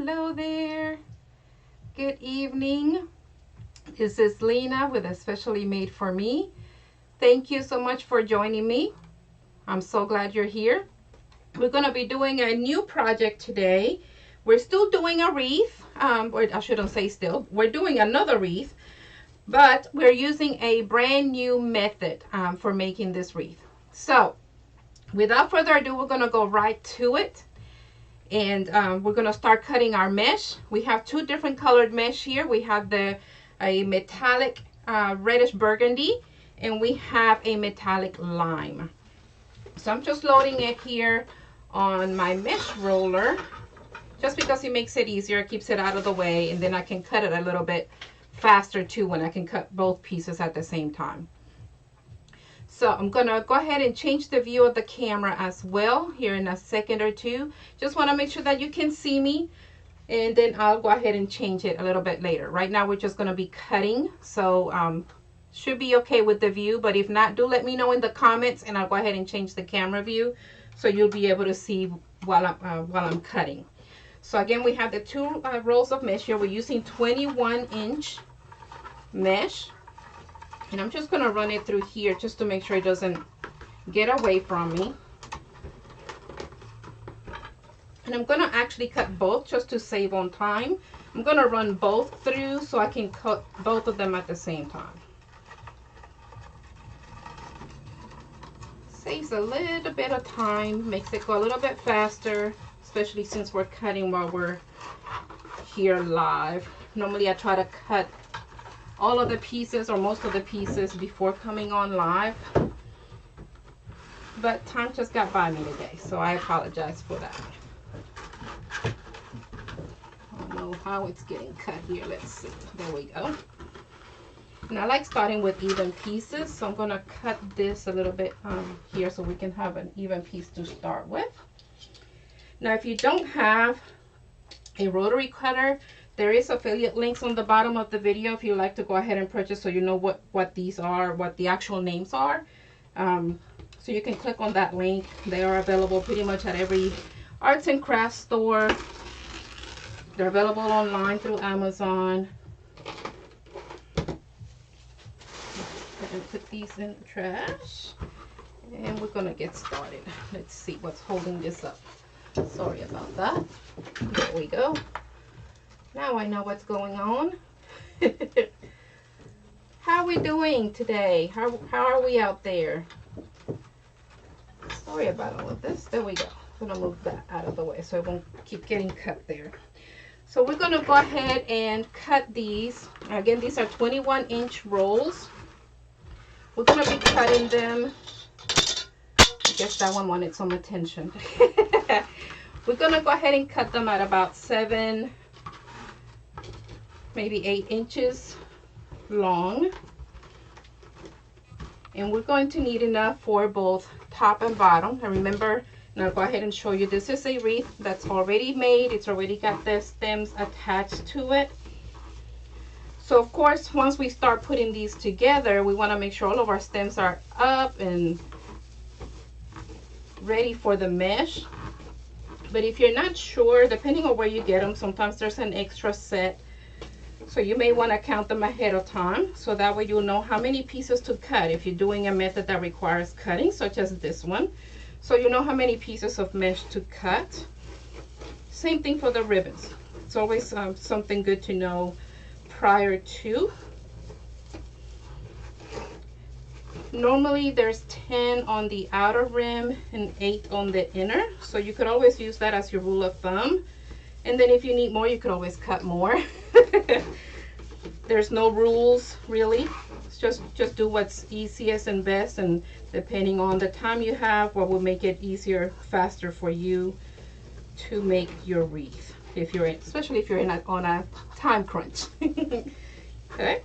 Hello there. Good evening. This is Lena with Especially Made for Me. Thank you so much for joining me. I'm so glad you're here. We're going to be doing a new project today. We're still doing a wreath. Or I shouldn't say still. We're doing another wreath, but we're using a brand new method for making this wreath. So without further ado, we're going to go right to it. And we're going to start cutting our mesh. We have two different colored mesh here. We have a metallic reddish burgundy, and we have a metallic lime. So I'm just loading it here on my mesh roller, just because it makes it easier, it keeps it out of the way, and then I can cut it a little bit faster too when I can cut both pieces at the same time. So I'm going to go ahead and change the view of the camera as well here in a second or two. Just want to make sure that you can see me, and then I'll go ahead and change it a little bit later. Right now we're just going to be cutting, so should be okay with the view, but if not, do let me know in the comments and I'll go ahead and change the camera view so you'll be able to see while I'm cutting. So again, we have the two rolls of mesh here. We're using 21-inch mesh. And I'm just going to run it through here just to make sure it doesn't get away from me. And I'm going to actually cut both just to save on time. I'm going to run both through so I can cut both of them at the same time. Saves a little bit of time, makes it go a little bit faster, especially since we're cutting while we're here live. Normally I try to cut all of the pieces or most of the pieces before coming on live, but time just got by me today, so I apologize for that. I don't know how it's getting cut here. Let's see. There we go. And I like starting with even pieces, so I'm going to cut this a little bit here so we can have an even piece to start with. Now if you don't have a rotary cutter, there is affiliate links on the bottom of the video if you'd like to go ahead and purchase, so you know what these are, what the actual names are. So you can click on that link. They are available pretty much at every arts and crafts store. They're available online through Amazon. And put these in the trash. And we're going to get started. Let's see what's holding this up. Sorry about that. There we go. Now I know what's going on. How are we doing today? How are we out there? Sorry about all of this. There we go. I'm going to move that out of the way so it won't keep getting cut there. So we're going to go ahead and cut these. Again, these are 21-inch rolls. We're going to be cutting them. I guess that one wanted some attention. We're going to go ahead and cut them at about 7, maybe 8 inches long. And we're going to need enough for both top and bottom. And remember, now I'll go ahead and show you, this is a wreath that's already made. It's already got the stems attached to it. So of course, once we start putting these together, we want to make sure all of our stems are up and ready for the mesh. But if you're not sure, depending on where you get them, sometimes there's an extra set. So you may want to count them ahead of time, so that way you'll know how many pieces to cut if you're doing a method that requires cutting, such as this one. So you know how many pieces of mesh to cut. Same thing for the ribbons. It's always something good to know prior to. Normally there's 10 on the outer rim and 8 on the inner, so you could always use that as your rule of thumb. And then if you need more, you could always cut more. There's no rules really. It's just do what's easiest and best, and depending on the time you have, what will make it easier, faster for you to make your wreath. If you're in, especially if you're on a time crunch. Okay.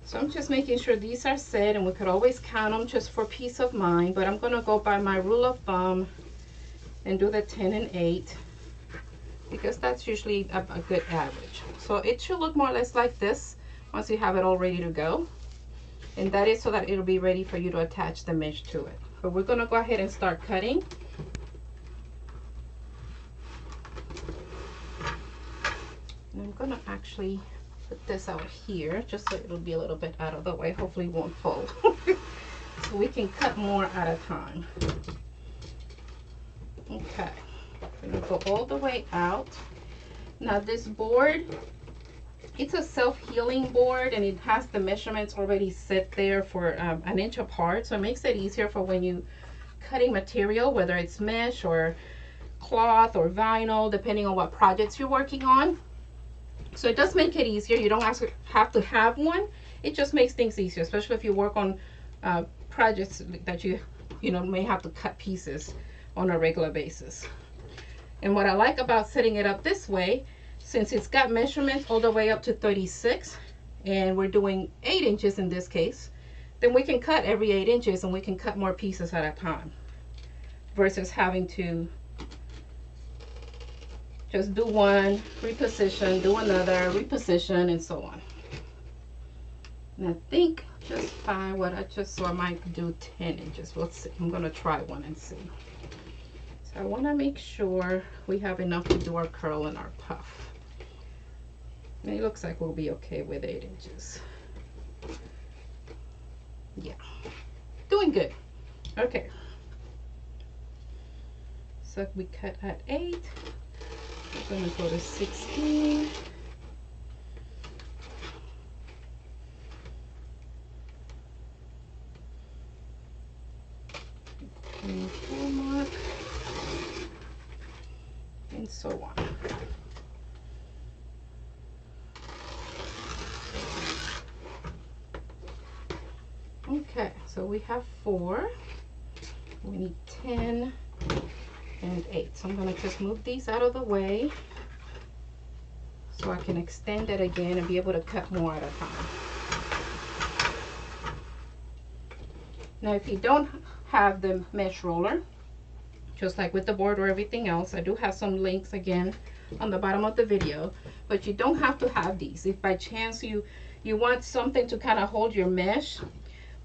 So I'm just making sure these are set, and we could always count them just for peace of mind, but I'm going to go by my rule of thumb and do the 10 and 8 because that's usually a good average. So it should look more or less like this once you have it all ready to go, and that is so that it'll be ready for you to attach the mesh to it. But we're going to go ahead and start cutting. And I'm gonna actually put this out here just so it'll be a little bit out of the way. Hopefully it won't fall. So we can cut more at a time. Okay, I'm gonna go all the way out. Now this board, it's a self-healing board and it has the measurements already set there for an inch apart. So it makes it easier for when you cutting material, whether it's mesh or cloth or vinyl, depending on what projects you're working on. So it does make it easier. You don't have to have one. It just makes things easier, especially if you work on projects that you may have to cut pieces on a regular basis. And what I like about setting it up this way, since it's got measurements all the way up to 36, and we're doing 8 inches in this case, then we can cut every 8 inches and we can cut more pieces at a time versus having to just do one, reposition, do another, reposition, and so on. And I think just by what I just saw, I might do 10 inches. We'll see. I'm going to try one and see. So I want to make sure we have enough to do our curl and our puff. And it looks like we'll be okay with 8 inches. Yeah, doing good. Okay. So we cut at 8. We're going to go to 16. Mark, and so on. Okay, so we have 4. We need 10 and 8. So I'm going to just move these out of the way so I can extend it again and be able to cut more at a time. Now if you don't have the mesh roller, just like with the board or everything else, I do have some links again on the bottom of the video, but you don't have to have these. If by chance you want something to kind of hold your mesh,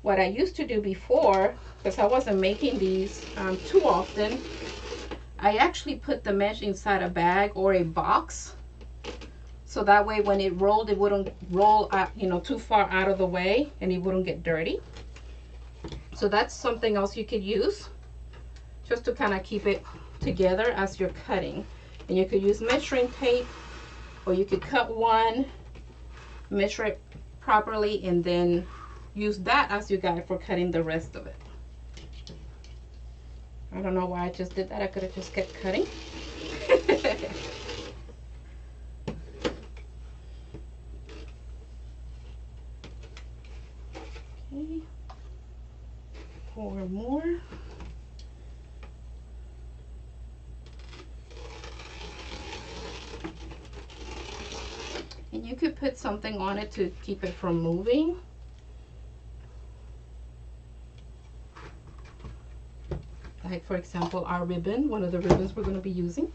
what I used to do before, because I wasn't making these too often, I actually put the mesh inside a bag or a box, so that way when it rolled, it wouldn't roll out, too far out of the way, and it wouldn't get dirty. So that's something else you could use just to kind of keep it together as you're cutting. And you could use measuring tape, or you could cut one, measure it properly, and then use that as your guide for cutting the rest of it. I don't know why I just did that. I could have just kept cutting. Okay. 4 more. And you could put something on it to keep it from moving. Like for example, our ribbon, one of the ribbons we're going to be using.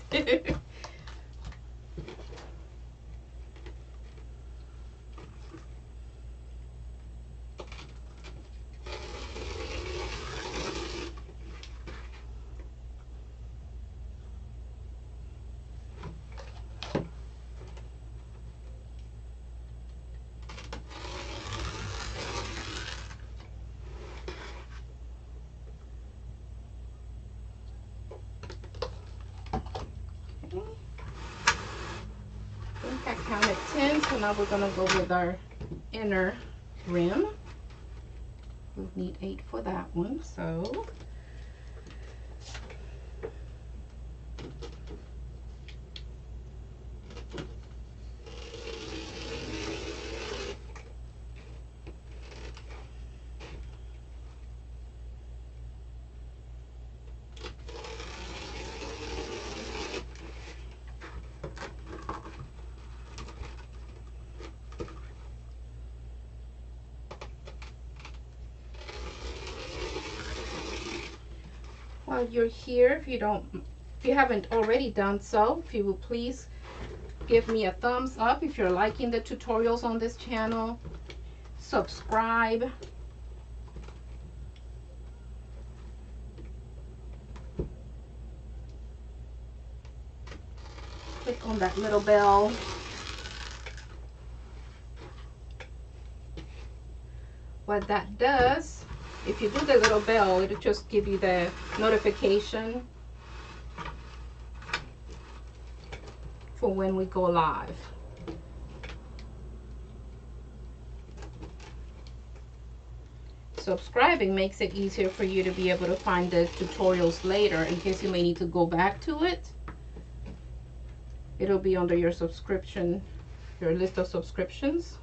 I counted 10, so now we're going to go with our inner rim. We'll need 8 for that one, so while you're here, if you haven't already done so, if you will please give me a thumbs up if you're liking the tutorials on this channel. Subscribe. Click on that little bell What that does, if you do the little bell, it'll just give you the notification for when we go live. Subscribing makes it easier for you to be able to find the tutorials later in case you may need to go back to it. It'll be under your subscription, your list of subscriptions.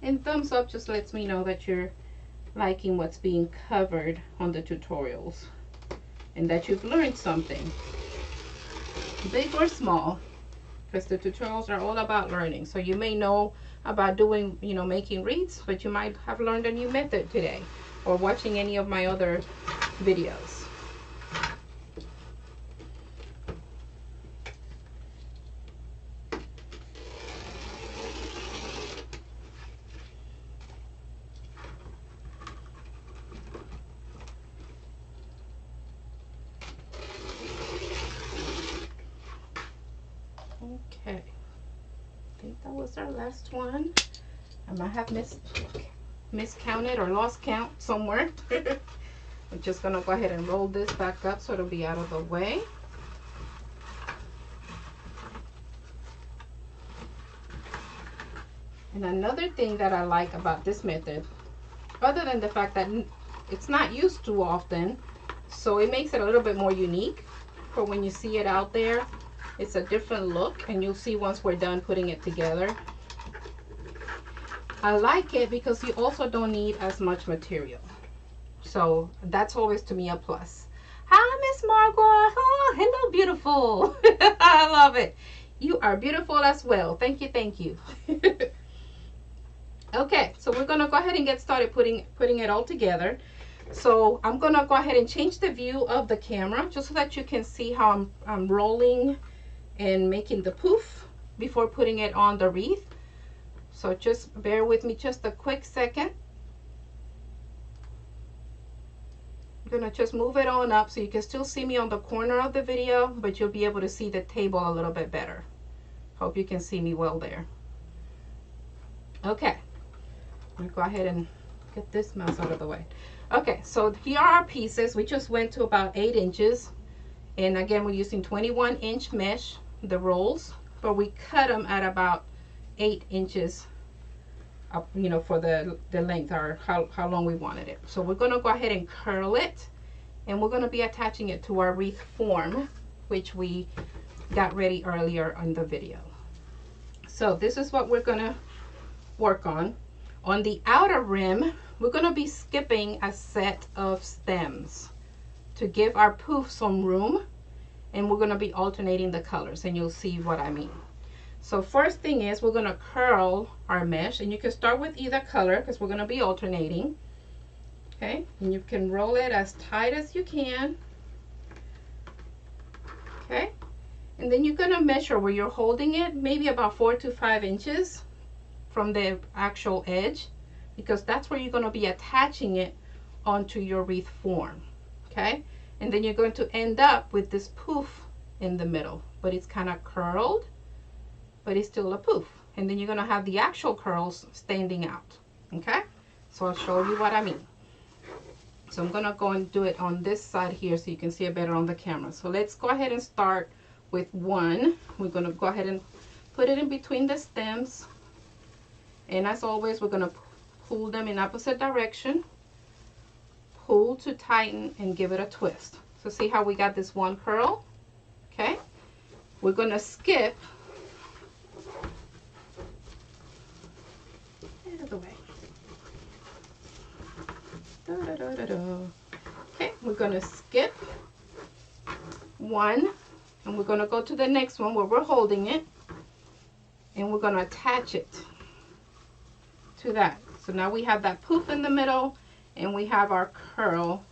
And thumbs up just lets me know that you're liking what's being covered on the tutorials and that you've learned something, big or small, because the tutorials are all about learning. So you may know about doing, making wreaths, but you might have learned a new method today or watching any of my other videos. Okay, I think that was our last one. I might have miscounted or lost count somewhere. I'm just gonna go ahead and roll this back up so it'll be out of the way. And another thing that I like about this method, other than the fact that it's not used too often, so it makes it a little bit more unique for when you see it out there. It's a different look, and you'll see once we're done putting it together. I like it because you also don't need as much material. So that's always to me a plus. Hi, Miss Margot. Oh, hello, beautiful. I love it. You are beautiful as well. Thank you, thank you. Okay, so we're gonna go ahead and get started putting it all together. So I'm gonna go ahead and change the view of the camera just so that you can see how I'm rolling and making the poof before putting it on the wreath. So just bear with me just a quick second. I'm gonna just move it on up so you can still see me on the corner of the video, but you'll be able to see the table a little bit better. Hope you can see me well there. Okay, I'm gonna go ahead and get this mess out of the way. Okay, so here are our pieces. We just went to about 8 inches. And again, we're using 21-inch mesh, the rolls, but we cut them at about 8 inches up, for the length or how long we wanted it. So we're gonna go ahead and curl it, and we're gonna be attaching it to our wreath form, which we got ready earlier in the video. So this is what we're gonna work on. On the outer rim, we're gonna be skipping a set of stems to give our poof some room, and we're gonna be alternating the colors, and you'll see what I mean. So first thing is we're gonna curl our mesh, and you can start with either color because we're gonna be alternating. Okay, and you can roll it as tight as you can. Okay, and then you're gonna measure where you're holding it, maybe about 4 to 5 inches from the actual edge, because that's where you're gonna be attaching it onto your wreath form. Okay, and then you're going to end up with this poof in the middle, but it's kind of curled, but it's still a poof. And then you're gonna have the actual curls standing out. Okay, so I'll show you what I mean. So I'm gonna go and do it on this side here so you can see it better on the camera. So let's go ahead and start with one. We're gonna go ahead and put it in between the stems, and as always, we're gonna pull them in opposite direction. Pull to tighten and give it a twist. So see how we got this one curl? Okay, we're gonna skip out of the way. Okay, we're gonna skip one, and we're gonna go to the next one where we're holding it, and we're gonna attach it to that. So now we have that poof in the middle, and we have our curl.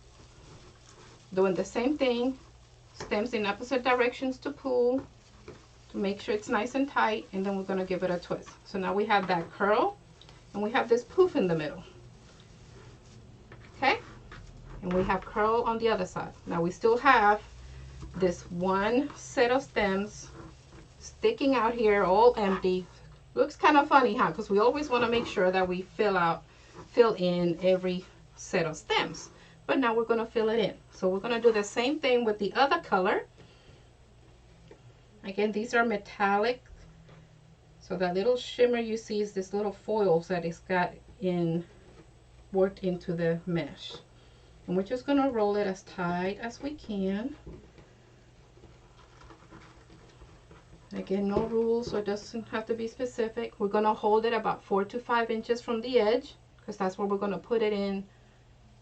Doing the same thing, stems in opposite directions to pull to make sure it's nice and tight, and then we're gonna give it a twist. So now we have that curl, and we have this poof in the middle. Okay, and we have curl on the other side. Now we still have this one set of stems sticking out here, all empty, Looks kind of funny, huh? Because we always want to make sure that we fill in every set of stems. But now we're going to fill it in. So we're going to do the same thing with the other color. Again, these are metallic. So that little shimmer you see is this little foils that it's got worked into the mesh. And we're just going to roll it as tight as we can. Again, no rules, so it doesn't have to be specific. We're going to hold it about 4 to 5 inches from the edge, because that's where we're going to put it in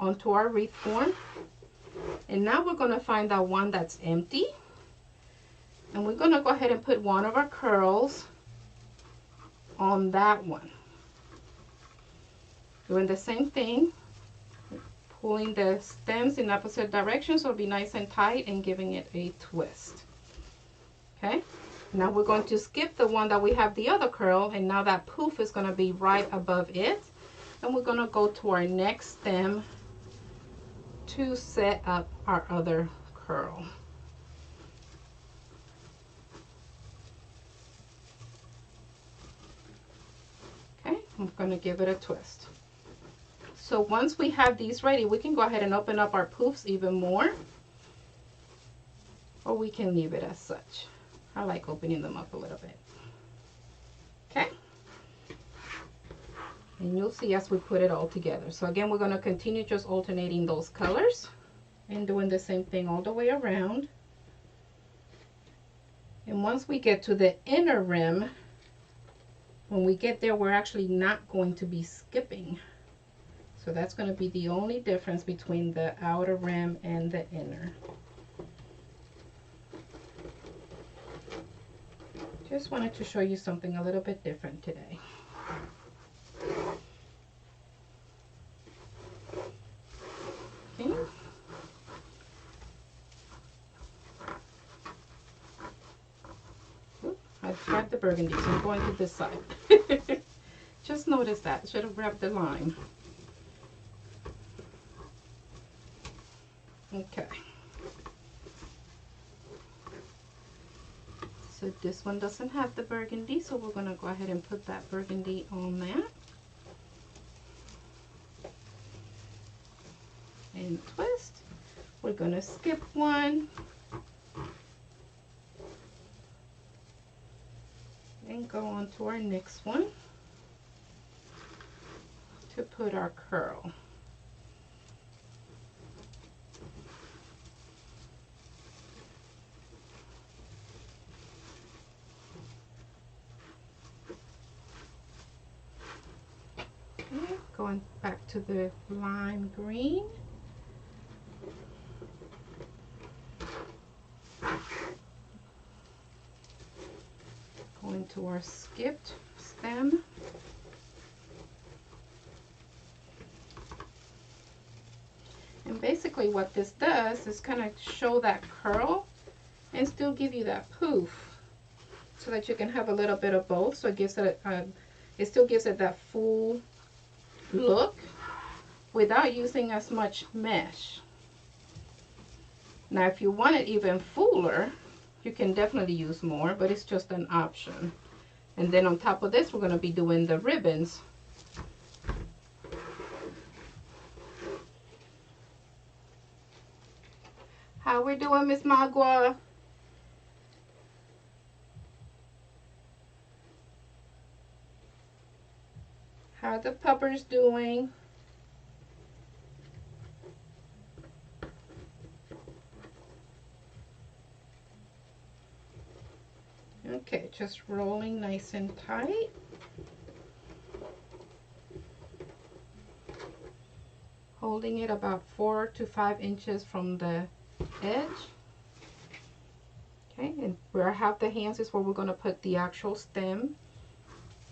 onto our wreath form. And now we're going to find that one that's empty. And we're going to go ahead and put one of our curls on that one. Doing the same thing, pulling the stems in opposite directions so it'll be nice and tight and giving it a twist. Okay, now we're going to skip the one that we have the other curl, and now that poof is going to be right above it. And we're going to go to our next stem to set up our other curl. Okay, I'm going to give it a twist. So once we have these ready, we can go ahead and open up our poofs even more, or we can leave it as such. I like opening them up a little bit. Okay, and you'll see as we put it all together. So again, we're going to continue just alternating those colors and doing the same thing all the way around. And once we get to the inner rim, when we get there, we're actually not going to be skipping. So that's going to be the only difference between the outer rim and the inner. Just wanted to show you something a little bit different today. Okay. Oop, I grabbed the burgundy, so I'm going to this side. Just noticed that. Should have grabbed the lime. Okay. So this one doesn't have the burgundy, so we're going to go ahead and put that burgundy on that. And twist. We're going to skip one. And go on to our next one to put our curl. Going back to the lime green. Going to our skipped stem. And basically what this does is kind of show that curl and still give you that poof, so that you can have a little bit of both. So it gives it it still gives it that full look without using as much mesh. Now if you want it even fuller, you can definitely use more, but it's just an option. And then on top of this, we're going to be doing the ribbons. How we doing, Miss Magua? How the puppers doing? Okay, just rolling nice and tight. Holding it about 4 to 5 inches from the edge. Okay, and where I have the hands is where we're going to put the actual stem,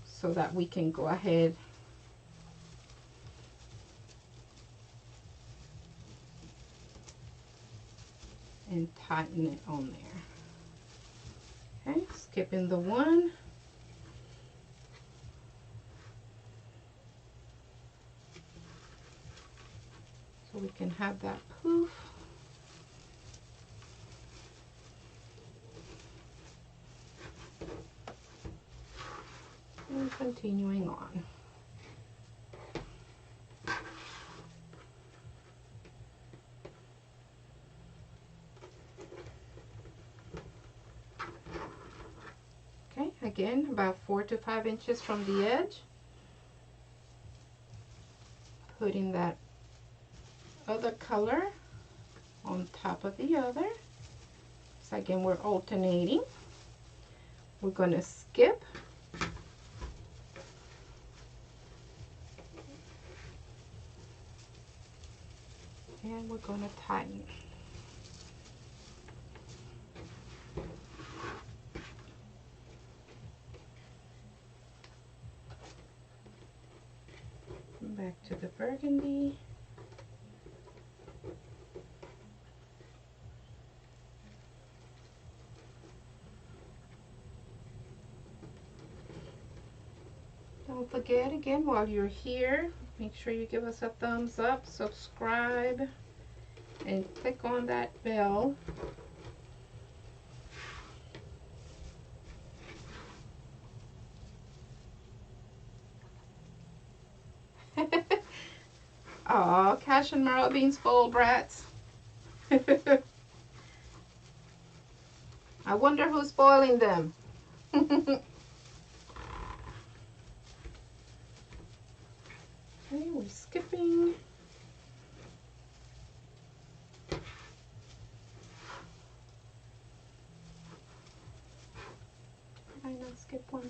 so that we can go ahead and tighten it on there. Okay, skipping the one. So we can have that poof. Continuing on. Okay, again, about 4 to 5 inches from the edge. Putting that other color on top of the other. So again, we're alternating. We're going to skip. And we're going to tighten. Back to the burgundy. Don't forget, again, while you're here, make sure you give us a thumbs up, subscribe, and click on that bell. Aw, Cash and Merle being spoiled brats. I wonder who's spoiling them. Okay, we're skipping. I not skip one.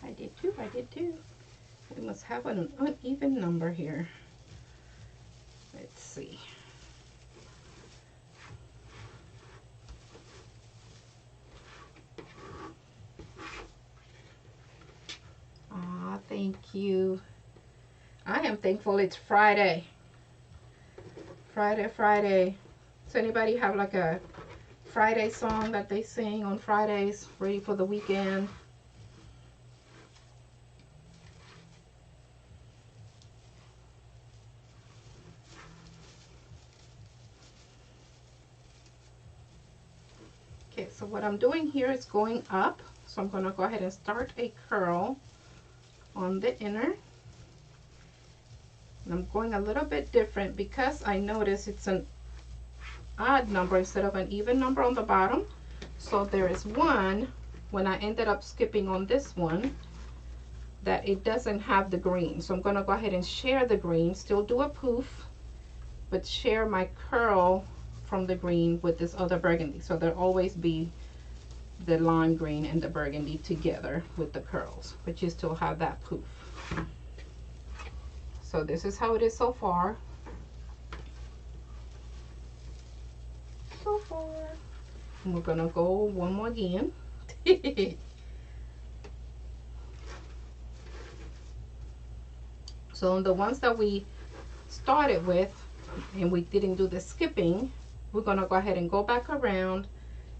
I did too, I did too. We must have an uneven number here. Let's see. Aw, thank you. I am thankful it's Friday. Friday. Does anybody have like a Friday song that they sing on Fridays, ready for the weekend? Okay, so what I'm doing here is going up. So I'm going to go ahead and start a curl on the inner. And I'm going a little bit different because I notice it's an odd number instead of an even number on the bottom. So there is one, when I ended up skipping on this one, that it doesn't have the green. So I'm going to go ahead and share the green, still do a poof, but share my curl from the green with this other burgundy. So there'll always be the lime green and the burgundy together with the curls, but you still have that poof. So this is how it is so far. And we're gonna go one more again. So on the ones that we started with and we didn't do the skipping, we're gonna go ahead and go back around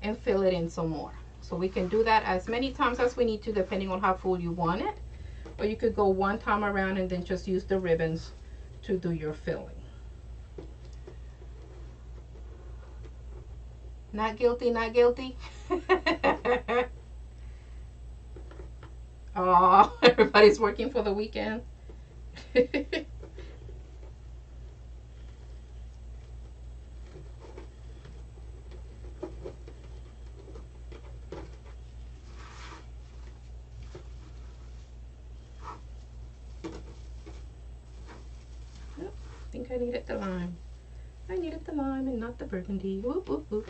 and fill it in some more. So we can do that as many times as we need to, depending on how full you want it. Or you could go one time around and then just use the ribbons to do your filling. Not guilty, not guilty. Oh, everybody's working for the weekend. I think I needed the lime. I needed the lime and not the burgundy. Whoop, whoop, whoop.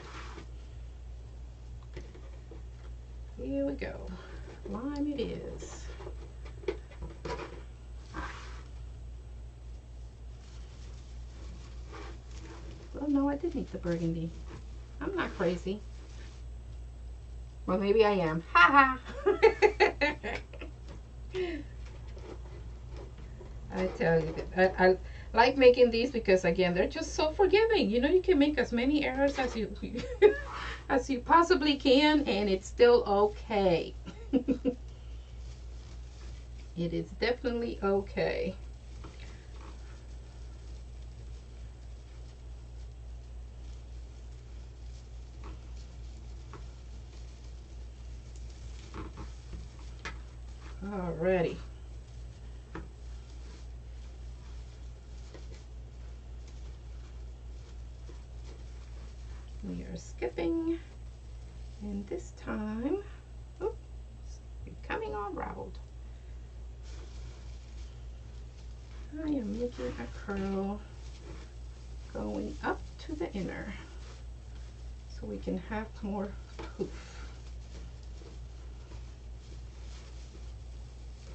Here we go. Lime it is. Well, no, I did need the burgundy. I'm not crazy. Well, maybe I am. Ha ha! I tell you, I like making these because, again, they're just so forgiving. You know, you can make as many errors as you as you possibly can, and it's still okay. It is definitely okay. Alrighty. We are skipping, and this time, oops, it's becoming unraveled. I am making a curl going up to the inner so we can have more poof.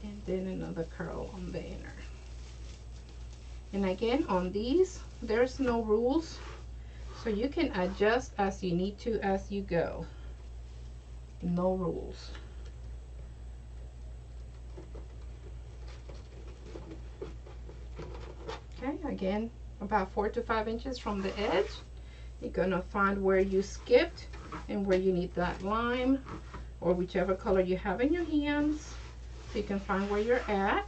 And then another curl on the inner. And again, on these, there's no rules, so you can adjust as you need to as you go. No rules. Okay, again, about 4 to 5 inches from the edge. You're gonna find where you skipped and where you need that lime or whichever color you have in your hands. So you can find where you're at.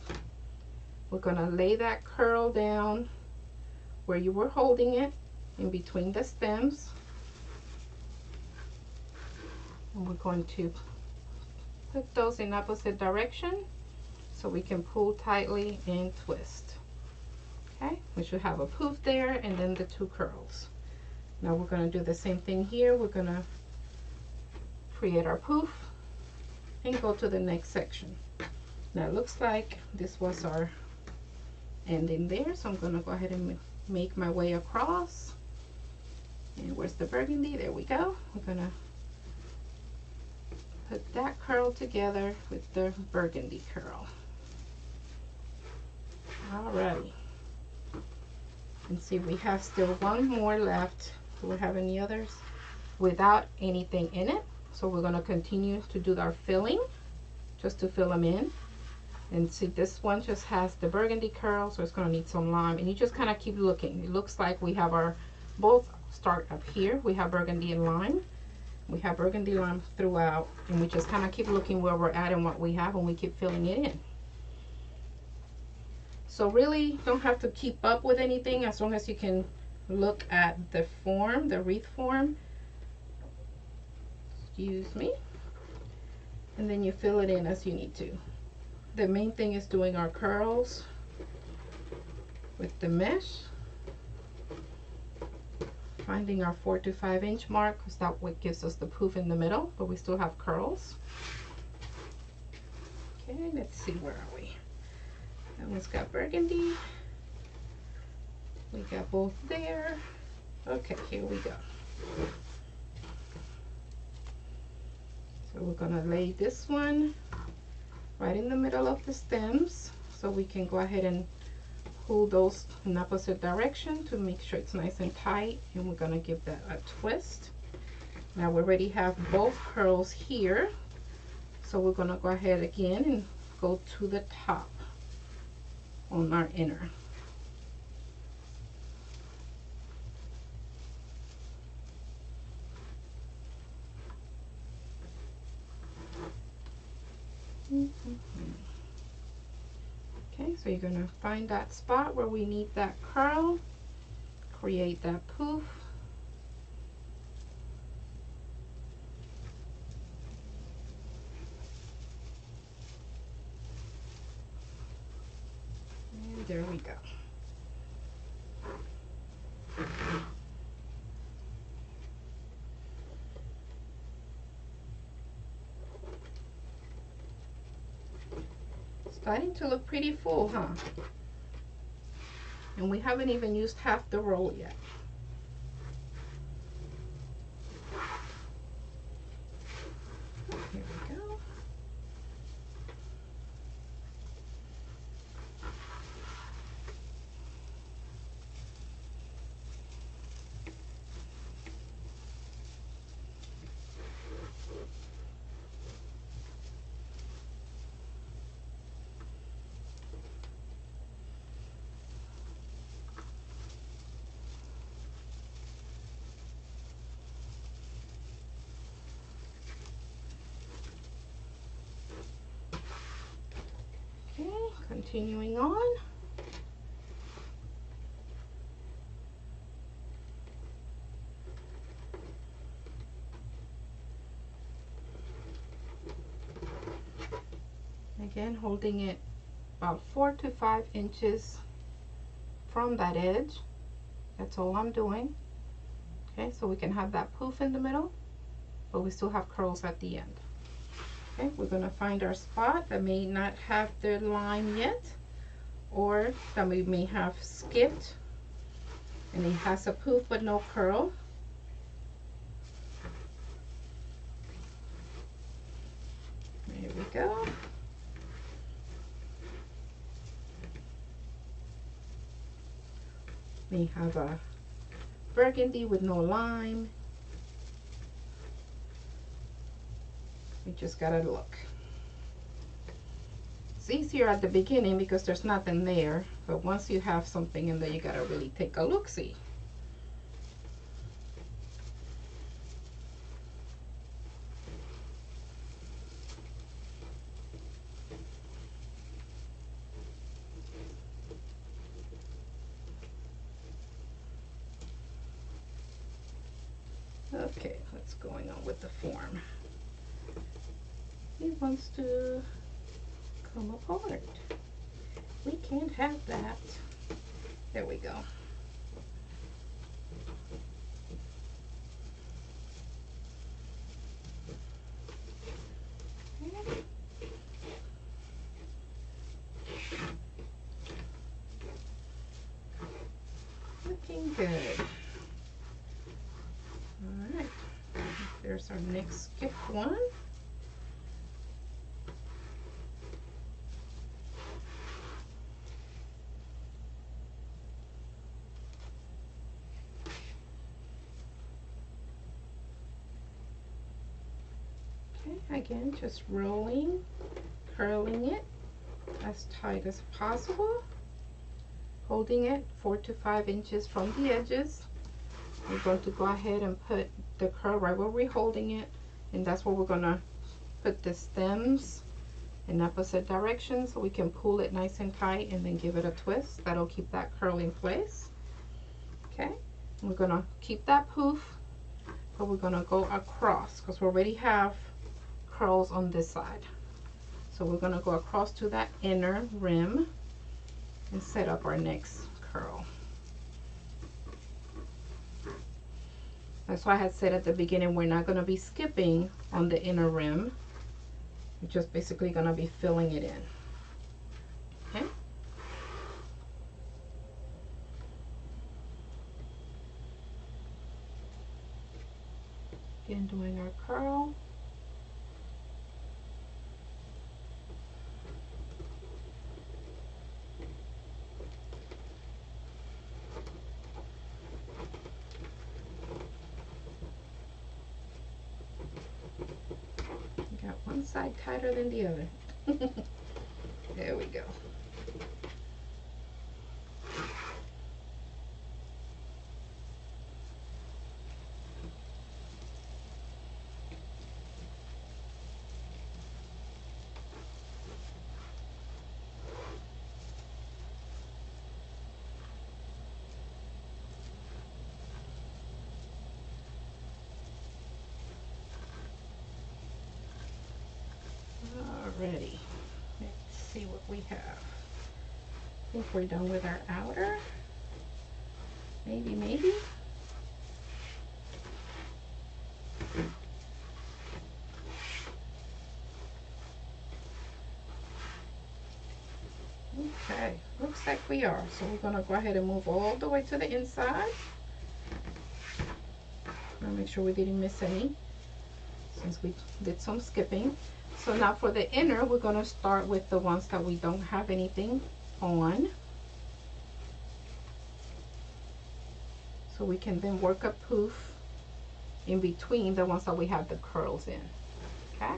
We're gonna lay that curl down where you were holding it in between the stems. And we're going to put those in opposite direction so we can pull tightly and twist. Okay, we should have a poof there and then the 2 curls. Now we're going to do the same thing here. We're going to create our poof and go to the next section. Now it looks like this was our ending there, so I'm going to go ahead and make my way across. And where's the burgundy? There we go. We're going to put that curl together with the burgundy curl. Alrighty. And see, we have still one more left. Do we have any others without anything in it? So we're going to continue to do our filling, just to fill them in. And see, this one just has the burgundy curl, so it's going to need some lime. And you just kind of keep looking. It looks like we have our both start up here. We have burgundy and lime. We have burgundy lime throughout, and we just kind of keep looking where we're at and what we have, and we keep filling it in. So really don't have to keep up with anything as long as you can look at the form, the wreath form. Excuse me. And then you fill it in as you need to. The main thing is doing our curls with the mesh. Finding our 4 to 5 inch mark, because that's what gives us the poof in the middle, but we still have curls. Okay, let's see, where are we? That one's got burgundy. We got both there. Okay, here we go. So we're gonna lay this one right in the middle of the stems so we can go ahead and pull those in opposite direction to make sure it's nice and tight, and we're gonna give that a twist. Now we already have both curls here, so we're gonna go ahead again and go to the top on our inner. Okay, so you're gonna find that spot where we need that curl, create that poof. And there we go. Starting to look pretty full, huh? And we haven't even used half the roll yet. Here we go. Okay, continuing on. Again, holding it about 4 to 5 inches from that edge. That's all I'm doing. Okay, so we can have that poof in the middle, but we still have curls at the end. Okay, we're gonna find our spot that may not have the line yet, or that we may have skipped and it has a poof but no curl. There we go. May have a burgundy with no lime. We just gotta look. It's easier at the beginning because there's nothing there, but once you have something in there, you gotta really take a look-see. Okay, what's going on with the form? It wants to come apart. We can't have that. There we go. Okay. Looking good. All right, there's our next skip one. Again, just rolling, curling it as tight as possible, holding it 4 to 5 inches from the edges. We're going to go ahead and put the curl right where we're holding it, and that's where we're going to put the stems in opposite direction so we can pull it nice and tight and then give it a twist. That'll keep that curl in place. Okay, we're going to keep that poof, but we're going to go across because we already have curls on this side. So we're going to go across to that inner rim and set up our next curl. That's why I had said at the beginning we're not going to be skipping on the inner rim. We're just basically going to be filling it in. Okay. Again, doing our curl. One side tighter than the other. There we go. Alrighty, let's see what we have. I think we're done with our outer. Maybe. Okay, looks like we are. So we're gonna go ahead and move all the way to the inside. I'll make sure we didn't miss any since we did some skipping. So now for the inner, we're going to start with the ones that we don't have anything on. So we can then work a poof in between the ones that we have the curls in. Okay?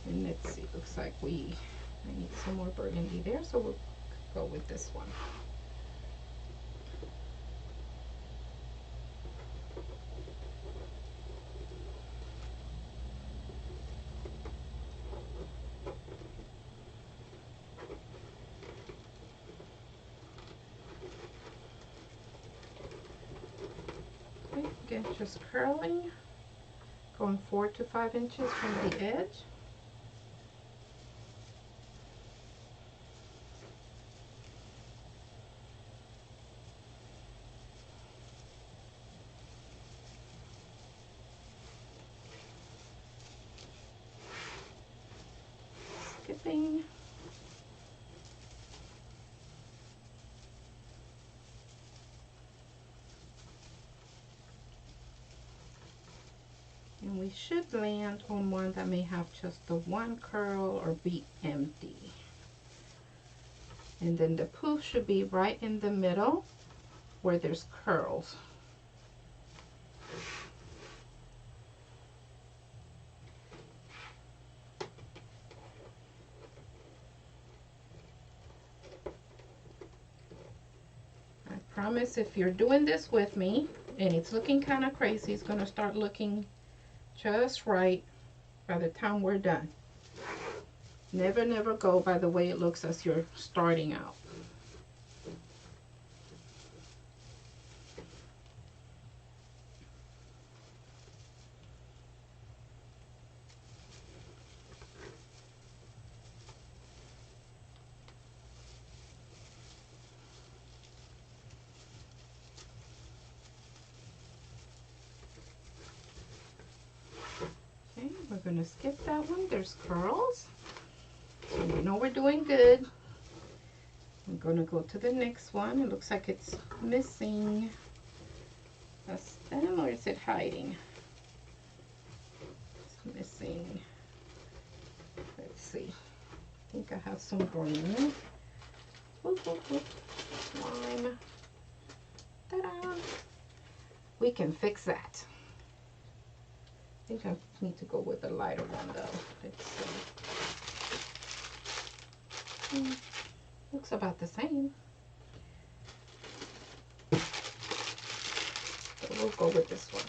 And let's see, looks like I need some more burgundy there, so we'll go with this one. Again, just curling, going 4 to 5 inches from the edge. skipping. And we should land on one that may have just the one curl or be empty. And then the poof should be right in the middle where there's curls. I promise if you're doing this with me and it's looking kind of crazy, it's going to start looking just right by the time we're done. Never go by the way it looks as you're starting out. Okay, we're going to skip that one. There's curls. So we know we're doing good. I'm going to go to the next one. It looks like it's missing a stem, or is it hiding? It's missing. Let's see. I think I have some green. Whoop, whoop, whoop. Lime. Ta-da! We can fix that. I think I need to go with the lighter one though. Let's see. Looks about the same. So we'll go with this one.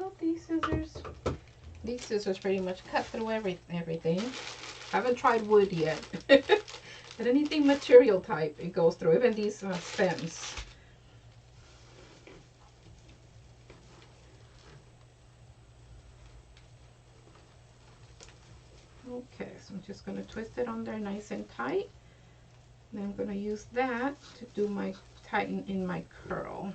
Love these scissors. These scissors pretty much cut through everything. Haven't tried wood yet. But anything material type, it goes through. Even these stems. Okay, so I'm just going to twist it on there nice and tight. And I'm going to use that to do my tighten in my curl.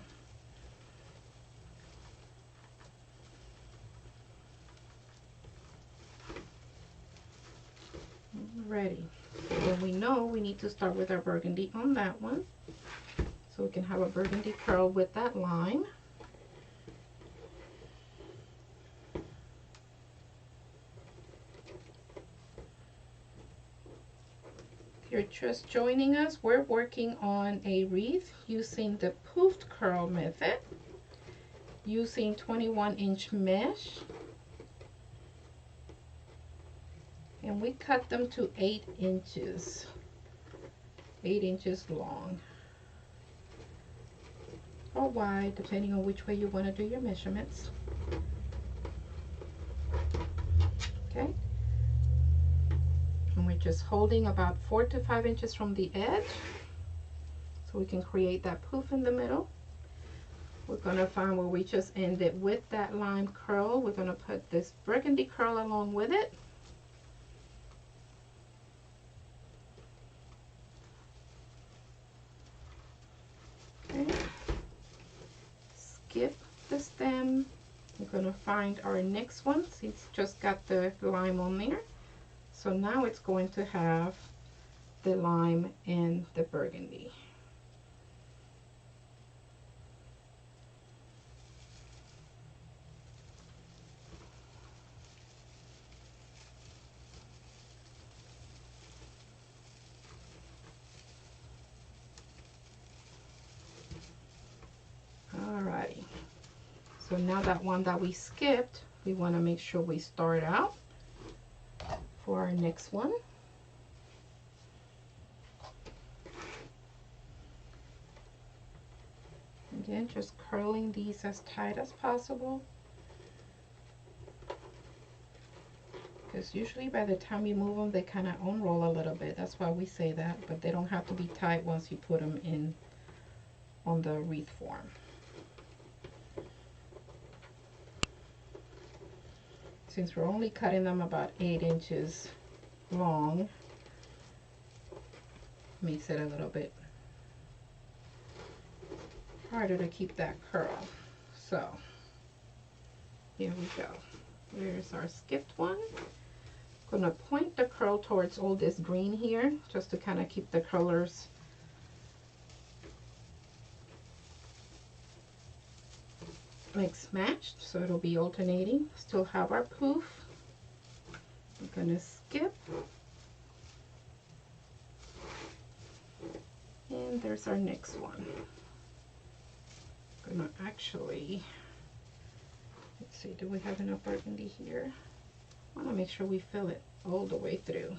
Ready. Then we know we need to start with our burgundy on that one. So we can have a burgundy curl with that line. If you're just joining us, we're working on a wreath using the poofed curl method, using 21-inch mesh. And we cut them to 8 inches. 8 inches long. Or wide, depending on which way you want to do your measurements. Okay. And we're just holding about 4 to 5 inches from the edge. So we can create that poof in the middle. We're going to find where we just ended with that lime curl. We're going to put this burgundy curl along with it. Skip the stem. We're going to find our next one. See, it's just got the lime on there. So now it's going to have the lime and the burgundy. Alrighty. So now that one that we skipped, we want to make sure we start out for our next one. Again, just curling these as tight as possible. Because usually by the time you move them, they kind of unroll a little bit. That's why we say that, but they don't have to be tight once you put them in on the wreath form. Since we're only cutting them about 8 inches long, makes it a little bit harder to keep that curl. So here we go. There's our skipped one. I'm gonna point the curl towards all this green here, just to kind of keep the colors mix matched, so it'll be alternating. Still have our poof. I'm gonna skip, and there's our next one. I'm gonna actually, let's see, do we have enough burgundy here? I want to make sure we fill it all the way through.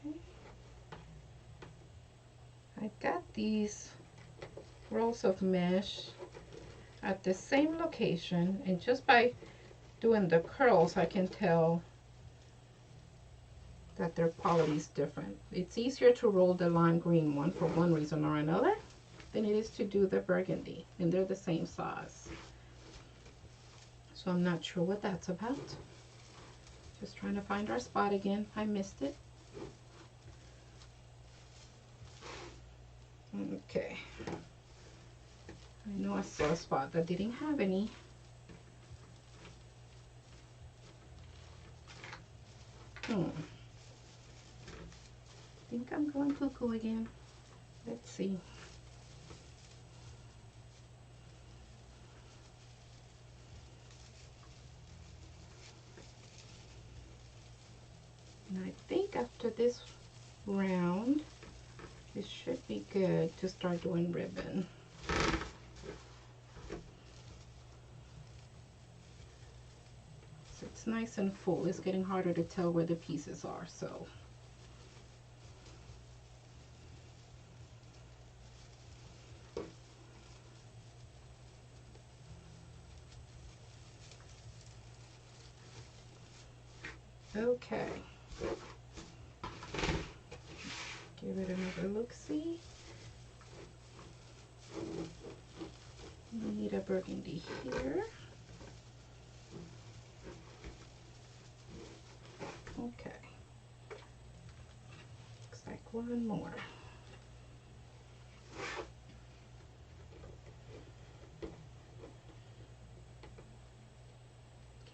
Okay. I got these rolls of mesh at the same location, and just by doing the curls I can tell that their quality is different. It's easier to roll the lime green one for one reason or another than it is to do the burgundy, and they're the same size. So I'm not sure what that's about. Just trying to find our spot again. I missed it. Okay. I know I saw a spot that didn't have any. I think I'm going cuckoo again. Let's see. And I think after this round, it should be good to start doing ribbon. It's nice and full. It's getting harder to tell where the pieces are, so. Okay. Give it another look-see. We need a burgundy here. Okay. Looks like one more.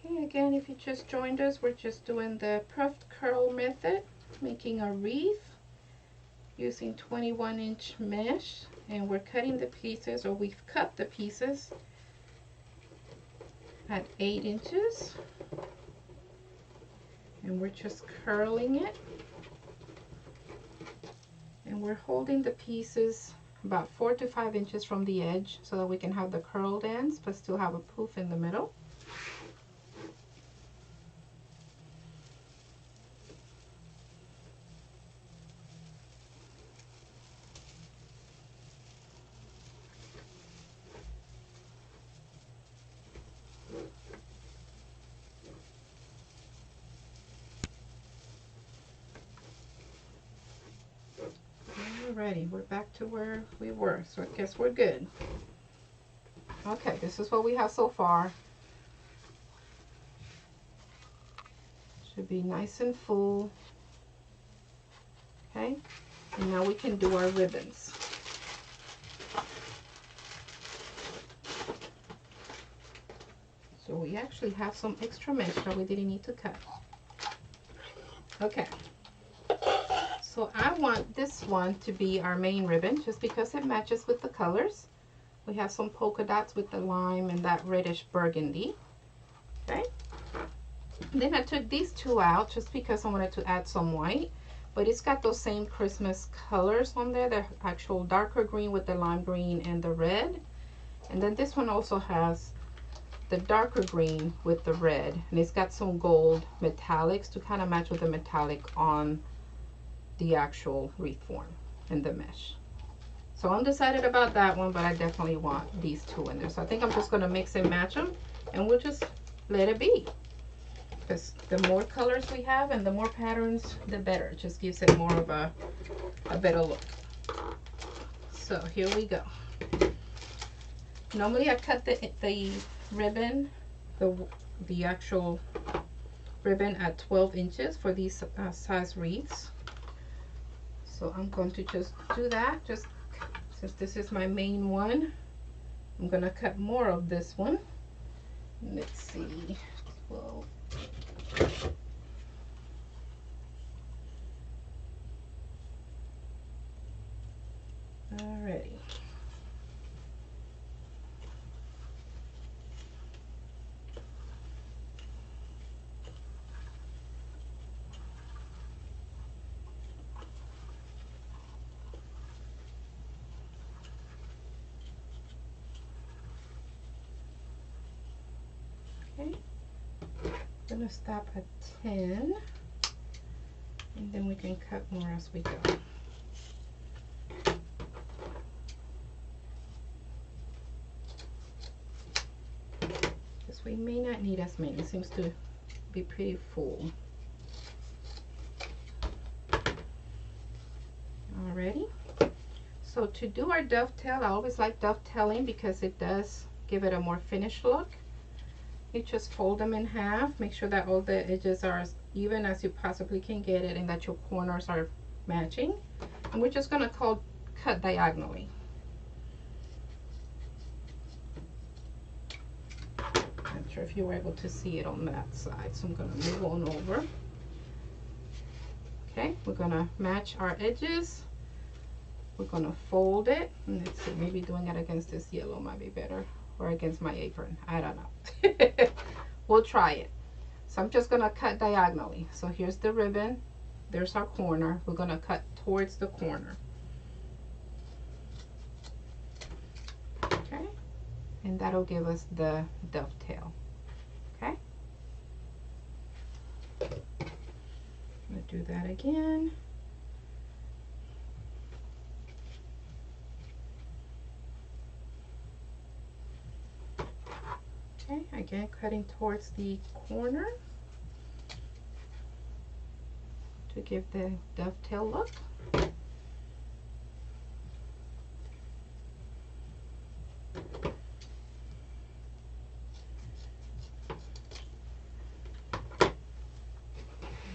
Okay, again, if you just joined us, we're just doing the puffed curl method, making a wreath using 21-inch mesh, and we're cutting the pieces, or we've cut the pieces at 8 inches. And we're just curling it, and we're holding the pieces about 4 to 5 inches from the edge so that we can have the curled ends but still have a poof in the middle. Alrighty, we're back to where we were, so I guess we're good. Okay, this is what we have so far. Should be nice and full. Okay, and now we can do our ribbons. So we actually have some extra mesh that we didn't need to cut. Okay. So I want this one to be our main ribbon just because it matches with the colors. We have some polka dots with the lime and that reddish burgundy. Okay. Then I took these two out just because I wanted to add some white, but it's got those same Christmas colors on there, the actual darker green with the lime green and the red. And then this one also has the darker green with the red, and it's got some gold metallics to kind of match with the metallic on the actual wreath form and the mesh. So I'm undecided about that one, but I definitely want these two in there. So I think I'm just going to mix and match them, and we'll just let it be. Because the more colors we have and the more patterns, the better. It just gives it more of a better look. So here we go. Normally I cut the ribbon, the actual ribbon at 12 inches for these size wreaths. So I'm going to just do that, just since this is my main one. I'm gonna cut more of this one. Let's see, 12. Alrighty. Okay, I'm gonna stop at 10, and then we can cut more as we go. Because we may not need as many, it seems to be pretty full. Alrighty, so to do our dovetail, I always like dovetailing because it does give it a more finished look. You just fold them in half, make sure that all the edges are as even as you possibly can get it and that your corners are matching. And we're just gonna cut diagonally. Not sure if you were able to see it on that side, so I'm gonna move on over. Okay, we're gonna match our edges. We're gonna fold it, and let's see, maybe doing it against this yellow might be better, or against my apron, I don't know. We'll try it. So I'm just gonna cut diagonally. So here's the ribbon, there's our corner. We're gonna cut towards the corner. Okay, and that'll give us the dovetail. Okay, I'm gonna do that again. Okay, again cutting towards the corner to give the dovetail look.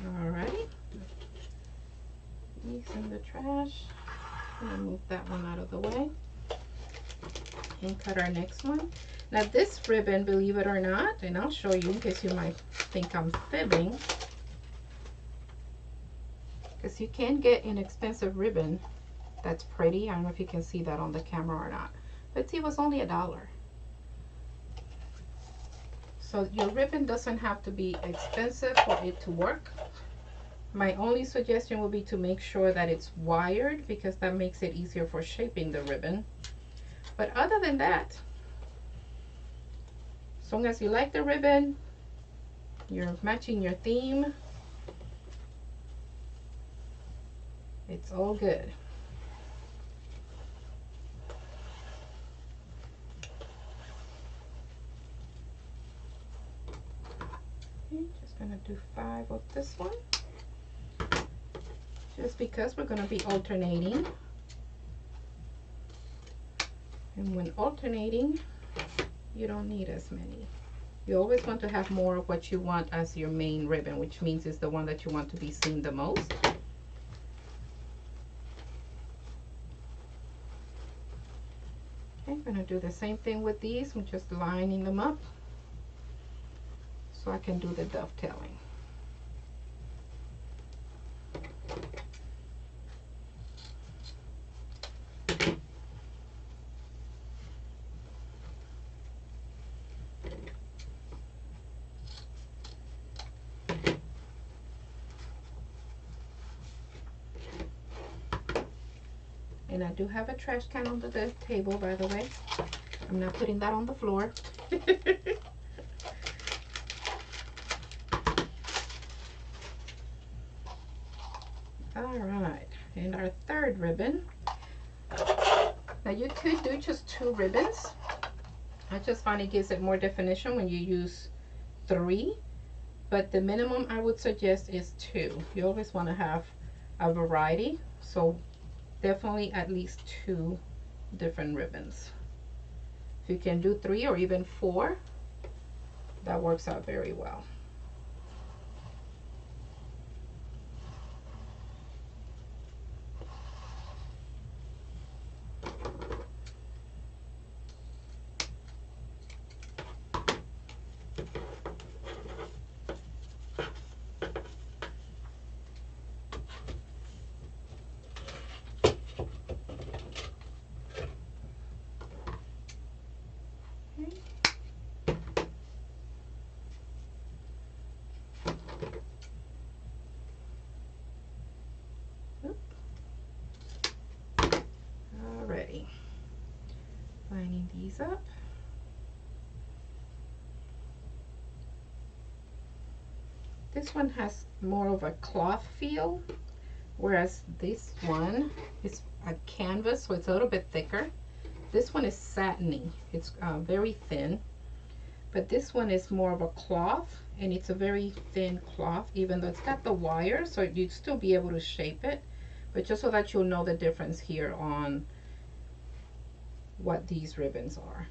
Alrighty, these in the trash. I'm gonna move that one out of the way and cut our next one. Now this ribbon, believe it or not, and I'll show you in case you might think I'm fibbing, because you can get inexpensive ribbon that's pretty. I don't know if you can see that on the camera or not, but see, it was only $1. So your ribbon doesn't have to be expensive for it to work. My only suggestion would be to make sure that it's wired, because that makes it easier for shaping the ribbon. But other than that, as long as you like the ribbon, you're matching your theme, it's all good. Okay, just gonna do 5 of this one, just because we're gonna be alternating. And when alternating, you don't need as many. You always want to have more of what you want as your main ribbon, which means it's the one that you want to be seen the most. Okay, I'm going to do the same thing with these. I'm just lining them up so I can do the dovetailing. And I do have a trash can under the table, by the way. I'm not putting that on the floor. All right, and our third ribbon. Now you could do just 2 ribbons. I just find it gives it more definition when you use 3, but the minimum I would suggest is 2. You always want to have a variety, so definitely at least 2 different ribbons. you can do 3 or even 4, that works out very well. Alrighty, lining these up. This one has more of a cloth feel, whereas this one is a canvas, so it's a little bit thicker. This one is satiny, it's very thin, but this one is more of a cloth, and it's a very thin cloth, even though it's got the wire, so you'd still be able to shape it, but just so that you'll know the difference here on what these ribbons are.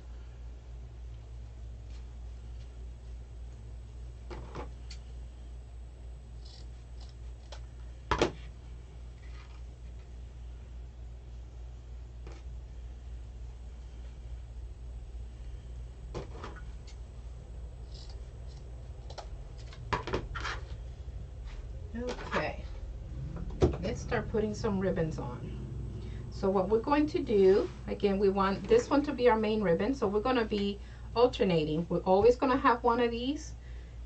Okay, let's start putting some ribbons on. So what we're going to do, again, we want this one to be our main ribbon, so we're going to be alternating. We're always going to have one of these,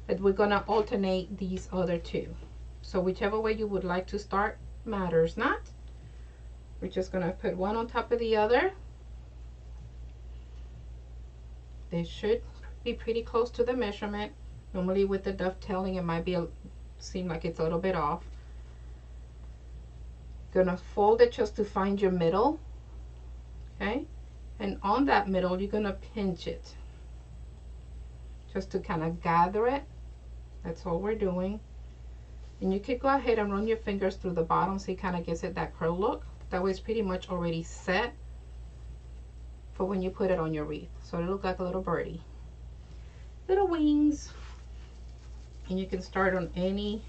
but we're going to alternate these other 2. So whichever way you would like to start matters not. We're just going to put one on top of the other. They should be pretty close to the measurement. Normally with the dovetailing, it might be seem like it's a little bit off. Gonna fold it just to find your middle, okay, and on that middle you're gonna pinch it just to kind of gather it. That's all we're doing. And you could go ahead and run your fingers through the bottom so it kind of gives it that curl look. That way it's pretty much already set for when you put it on your wreath, so it'll look like a little birdie, little wings. And you can start on any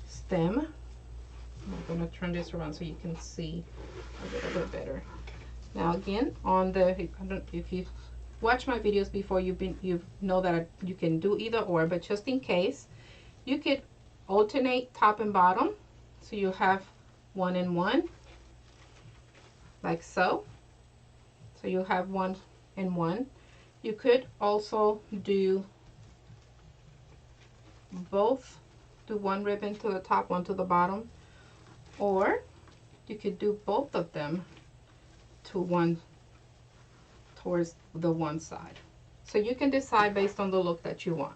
stem. I'm going to turn this around so you can see a little bit better. Now again, on the, if you watch my videos before, you know that you can do either or, but just in case, you could alternate top and bottom, so you have 1 and 1, like so. So you have 1 and 1. You could also do both, do 1 ribbon to the top, 1 to the bottom, or you could do both of them to one towards the one side. So you can decide based on the look that you want.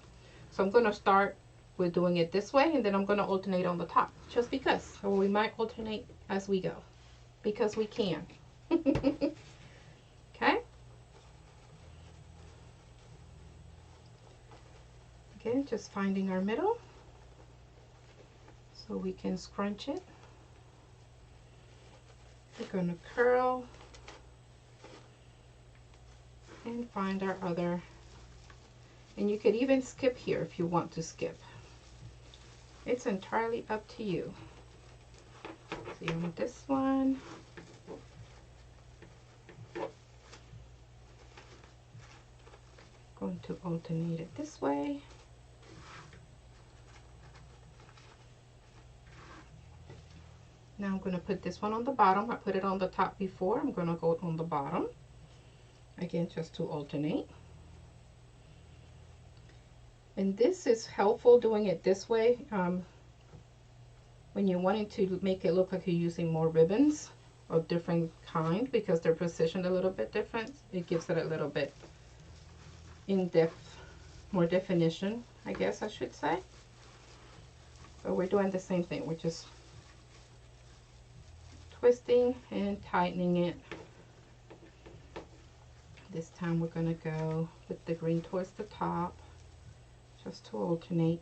So I'm going to start with doing it this way, and then I'm going to alternate on the top, just because. Or we might alternate as we go, because we can. Okay. Again, just finding our middle so we can scrunch it. We're going to curl and find our other, and you could even skip here if you want to skip. It's entirely up to you. So you want this one. Going to alternate it this way. Now I'm going to put this one on the bottom. I put it on the top before. I'm going to go on the bottom. Again, just to alternate. And this is helpful doing it this way when you're wanting to make it look like you're using more ribbons of different kind, because they're positioned a little bit different. It gives it a little bit in-depth, more definition, I guess I should say. But we're doing the same thing. We're just twisting and tightening it. This time we're going to go with the green towards the top, just to alternate.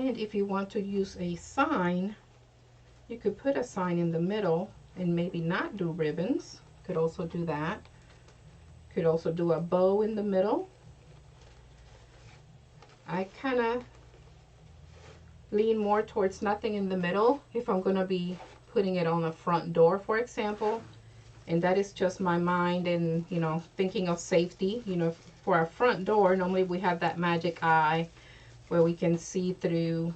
And if you want to use a sign, you could put a sign in the middle and maybe not do ribbons. Could also do that. Could also do a bow in the middle. I kind of lean more towards nothing in the middle if I'm going to be putting it on a front door, for example. And that is just my mind and, you know, thinking of safety. You know, for our front door, normally we have that magic eye where we can see through,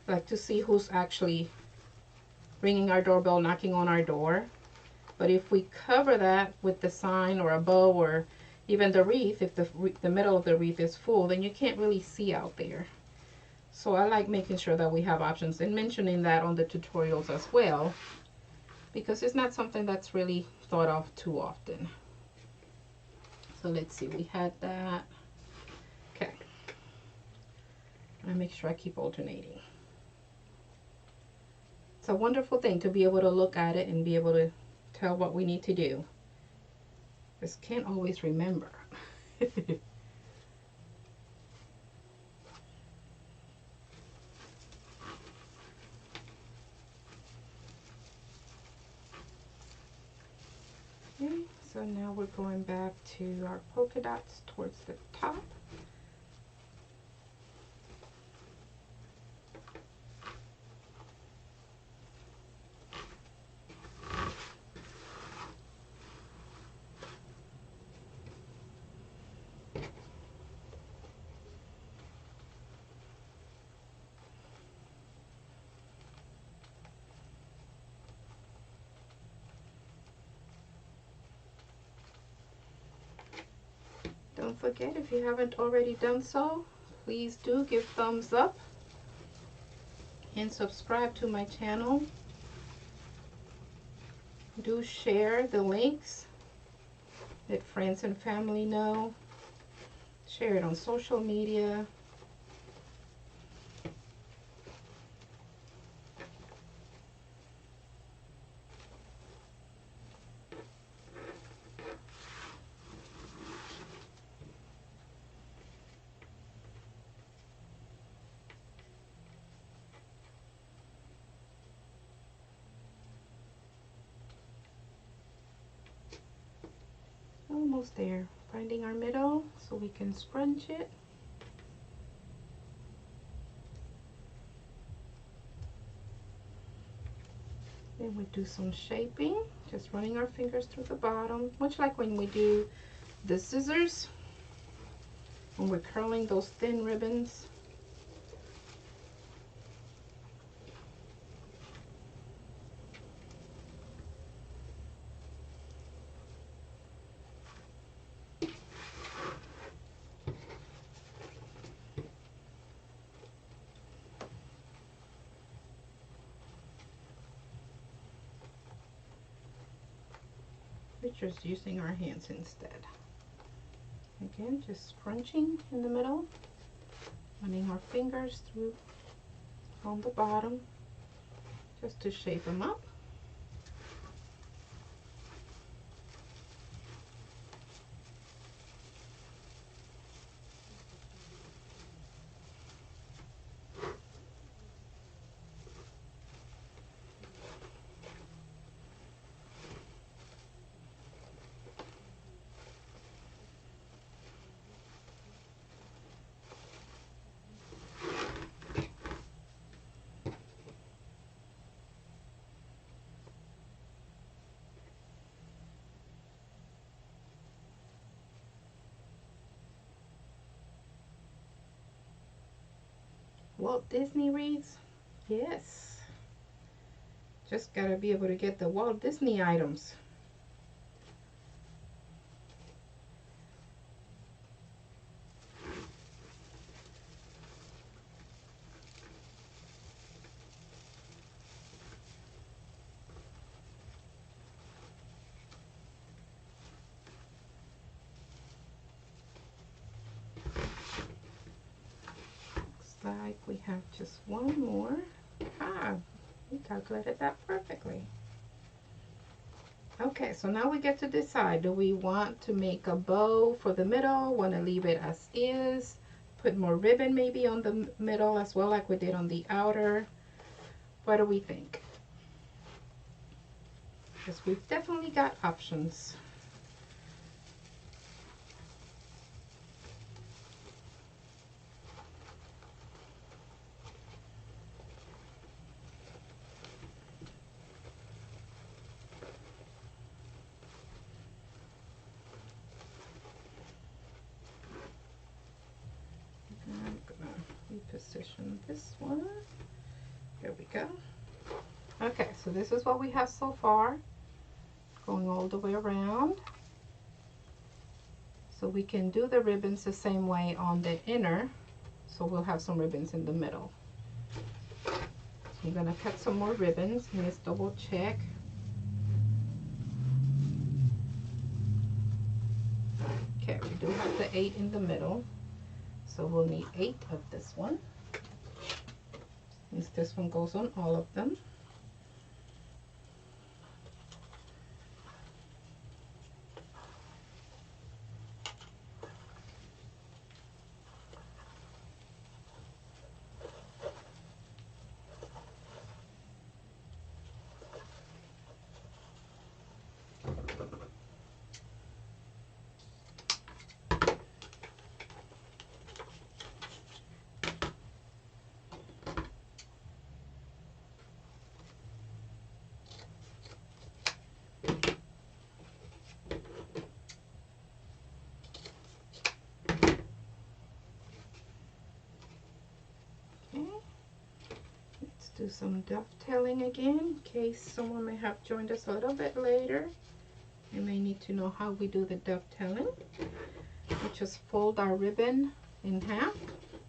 like to see who's actually ringing our doorbell, knocking on our door. But if we cover that with the sign or a bow or even the wreath, if the middle of the wreath is full, then you can't really see out there. So I like making sure that we have options and mentioning that on the tutorials as well, because it's not something that's really thought of too often. So let's see, we had that. Okay. I make sure I keep alternating. It's a wonderful thing to be able to look at it and be able to tell what we need to do. Just can't always remember. Okay, so now we're going back to our polka dots towards the top. Don't forget, if you haven't already done so, please do give thumbs up and subscribe to my channel. Do share the links, let friends and family know. Share it on social media. Almost there. Finding our middle so we can scrunch it. Then we do some shaping, just running our fingers through the bottom, much like when we do the scissors, when we're curling those thin ribbons. We're just using our hands instead. Again, just scrunching in the middle, running our fingers through on the bottom just to shape them up. Walt Disney wreaths? Yes. Just gotta be able to get the Walt Disney items. Like we have just one more. We calculated that perfectly. Okay, so now we get to decide, do we want to make a bow for the middle, want to leave it as is, put more ribbon maybe on the middle as well, like we did on the outer? What do we think? Because we've definitely got options. I'm gonna reposition this one. There we go. Okay, so this is what we have so far, going all the way around. So we can do the ribbons the same way on the inner, so we'll have some ribbons in the middle. So I'm gonna cut some more ribbons and let's double check. Okay, we do have the 8 in the middle, so we'll need 8 of this one, since this one goes on all of them. Do some dovetailing again, in case someone may have joined us a little bit later. You may need to know how we do the dovetailing. We just fold our ribbon in half,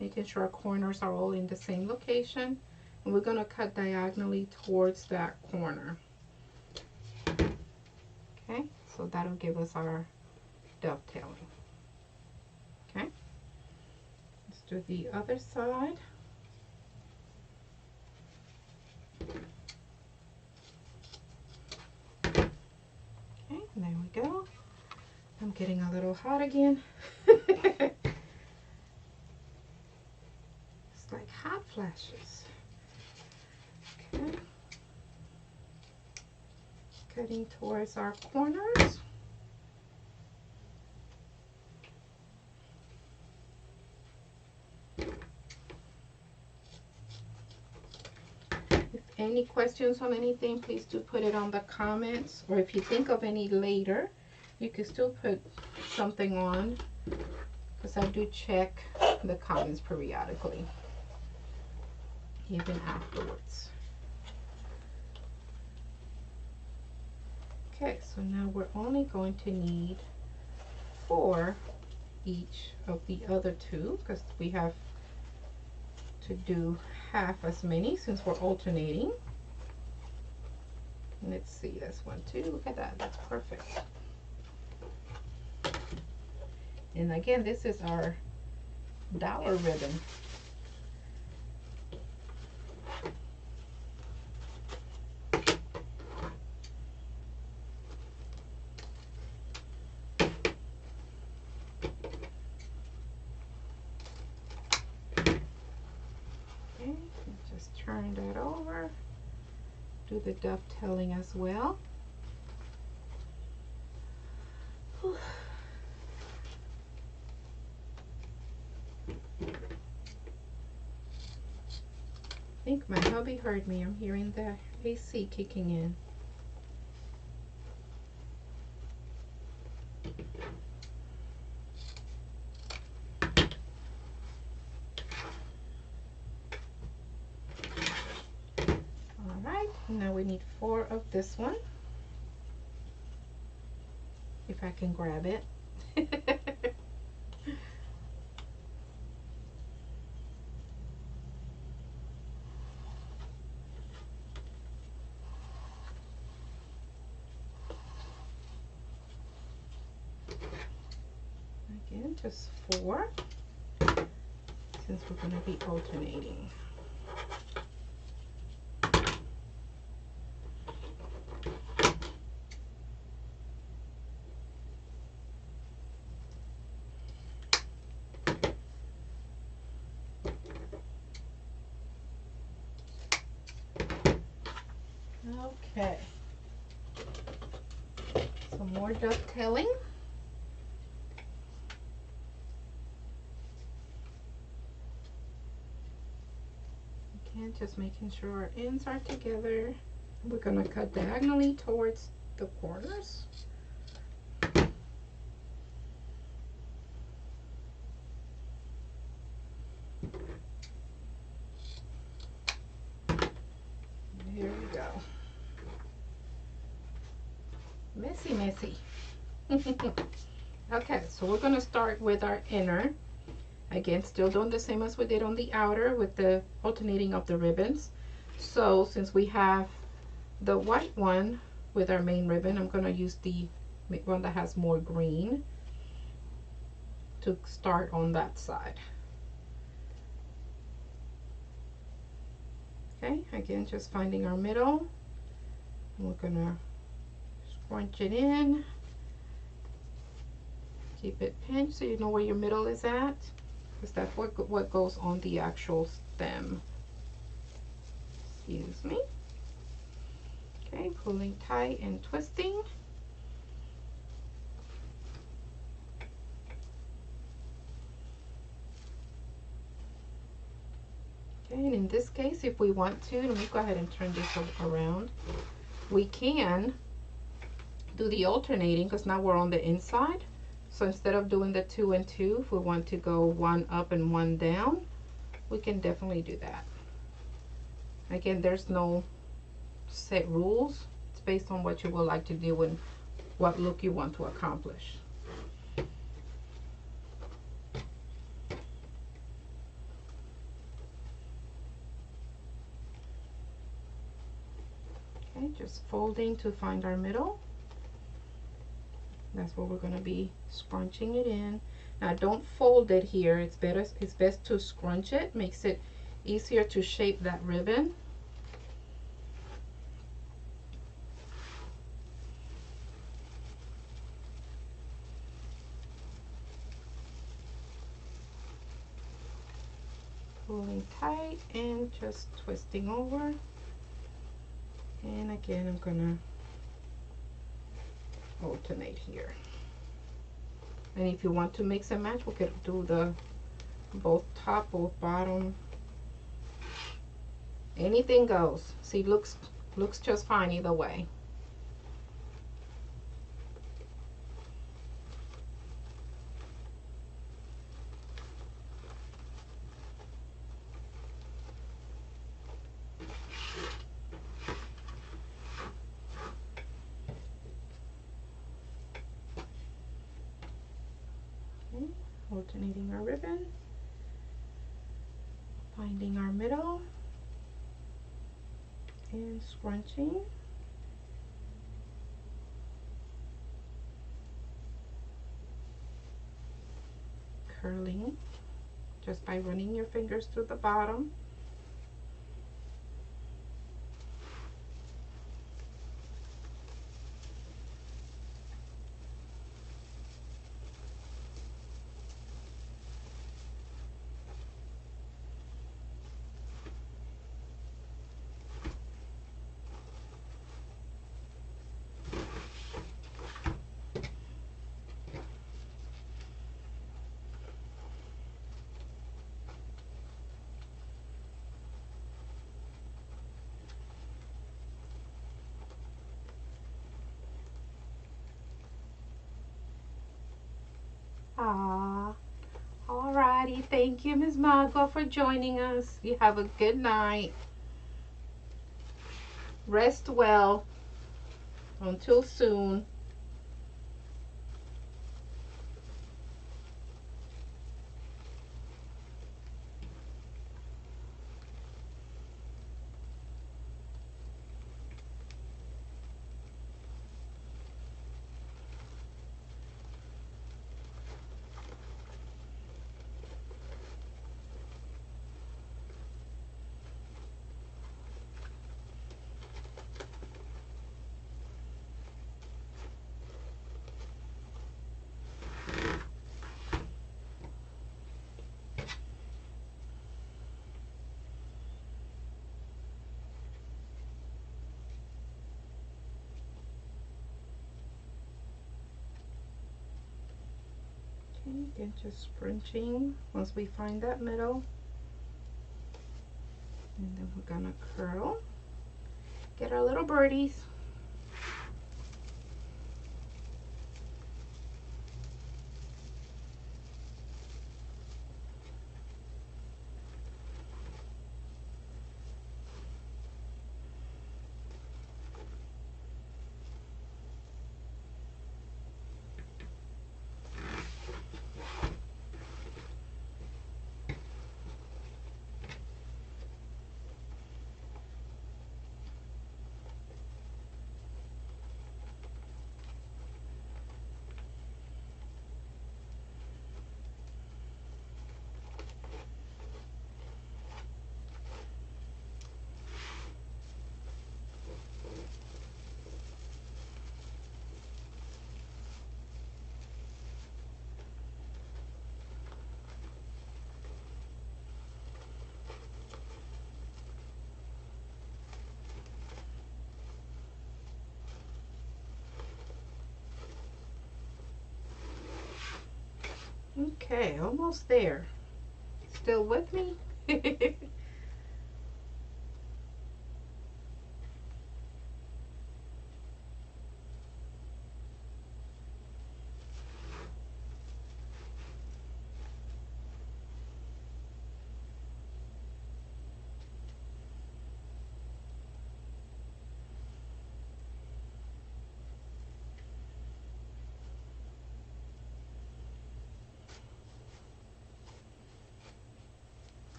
making sure our corners are all in the same location, and we're going to cut diagonally towards that corner. Okay, so that'll give us our dovetailing. Okay, let's do the other side. There we go. I'm getting a little hot again. It's like hot flashes. Okay. Cutting towards our corners. Any questions on anything, please do put it on the comments, or if you think of any later, you can still put something on, because I do check the comments periodically, even afterwards. Okay, so now we're only going to need 4 each of the other 2, because we have to do half as many since we're alternating. Let's see this one too. Look at that, that's perfect. And again, this is our dollar ribbon. Just turn that over, do the dovetailing as well. Whew. I think my hubby heard me. I'm hearing the AC kicking in. Now we need 4 of this one, if I can grab it. Again, just 4, since we're going to be alternating. Okay. Some more dovetailing. Again, just making sure our ends are together. We're going to cut diagonally towards the corners. There we go. Messy, messy. Okay, so we're going to start with our inner. Again, still doing the same as we did on the outer with the alternating of the ribbons. So since we have the white one with our main ribbon, I'm going to use the one that has more green to start on that side. Okay, again, just finding our middle. We're gonna scrunch it in. Keep it pinched so you know where your middle is at, because that's what goes on the actual stem. Excuse me. Okay, pulling tight and twisting. Okay, and in this case, if we want to, let me go ahead and turn this around. We can do the alternating because now we're on the inside. So instead of doing the 2 and 2, if we want to go 1 up and 1 down, we can definitely do that. Again, there's no set rules. It's based on what you would like to do and what look you want to accomplish. Okay, just folding to find our middle. That's where we're going to be scrunching it in. Now don't fold it here. It's best to scrunch it. Makes it easier to shape that ribbon. Pulling tight and just twisting over. And again, I'm gonna alternate here. And if you want to mix and match, we could do the both top, both bottom. Anything goes. See, looks just fine either way. Alternating our ribbon, finding our middle, and scrunching. Curling just by running your fingers through the bottom. Ah, alrighty. Thank you, Ms. Margot, for joining us. You have a good night. Rest well. Until soon. Again, just sprinting once we find that middle. And then we're gonna curl. Get our little birdies. Okay, almost there. Still with me?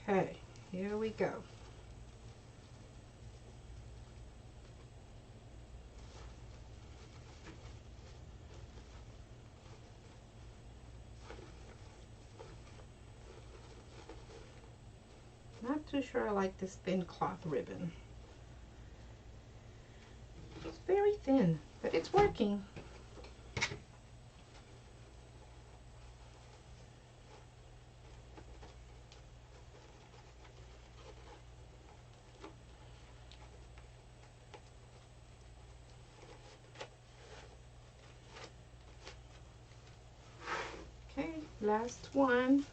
Okay, here we go. Not too sure I like this thin cloth ribbon. It's very thin, but it's working. Okay, last one.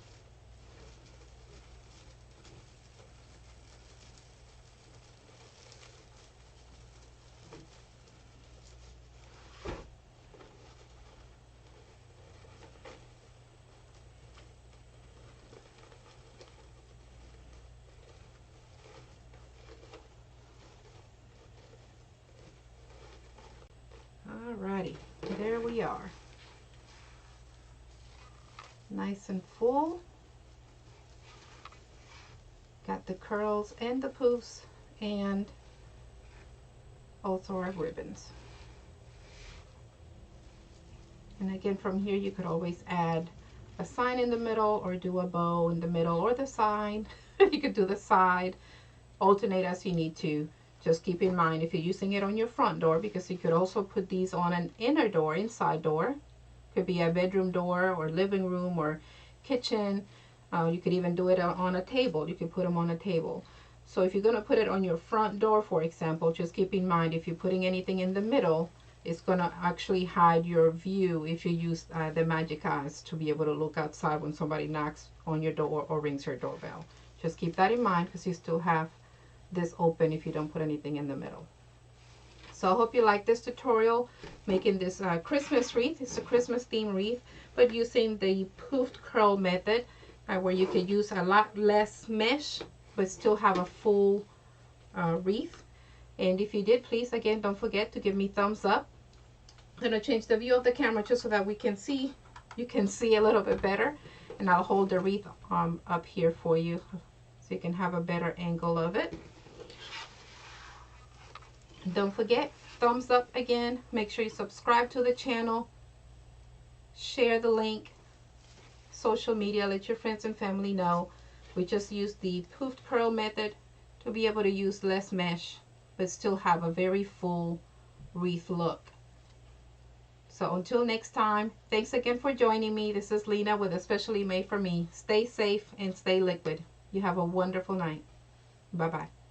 Alrighty, there we are. Nice and full. Got the curls and the poofs and also our ribbons. And again, from here you could always add a sign in the middle or do a bow in the middle or the side. You could do the side, alternate as you need to. Just keep in mind if you're using it on your front door, because you could also put these on an inner door, inside door. Could be a bedroom door or living room or kitchen. You could even do it on a table. You could put them on a table. So if you're going to put it on your front door, for example, just keep in mind if you're putting anything in the middle, it's going to actually hide your view if you use the magic eyes to be able to look outside when somebody knocks on your door or rings your doorbell. Just keep that in mind, because you still have this open if you don't put anything in the middle. So I hope you like this tutorial, making this Christmas wreath. It's a Christmas theme wreath, but using the poofed curl method, where you can use a lot less mesh but still have a full wreath. And if you did, please again don't forget to give me thumbs up. I'm going to change the view of the camera just so that we can see, you can see a little bit better, and I'll hold the wreath up here for you so you can have a better angle of it. Don't forget, thumbs up again. Make sure you subscribe to the channel. Share the link. Social media, let your friends and family know. We just use the poofed curl method to be able to use less mesh, but still have a very full wreath look. So until next time, thanks again for joining me. This is Lena with Especially Made for Me. Stay safe and stay liquid. You have a wonderful night. Bye-bye.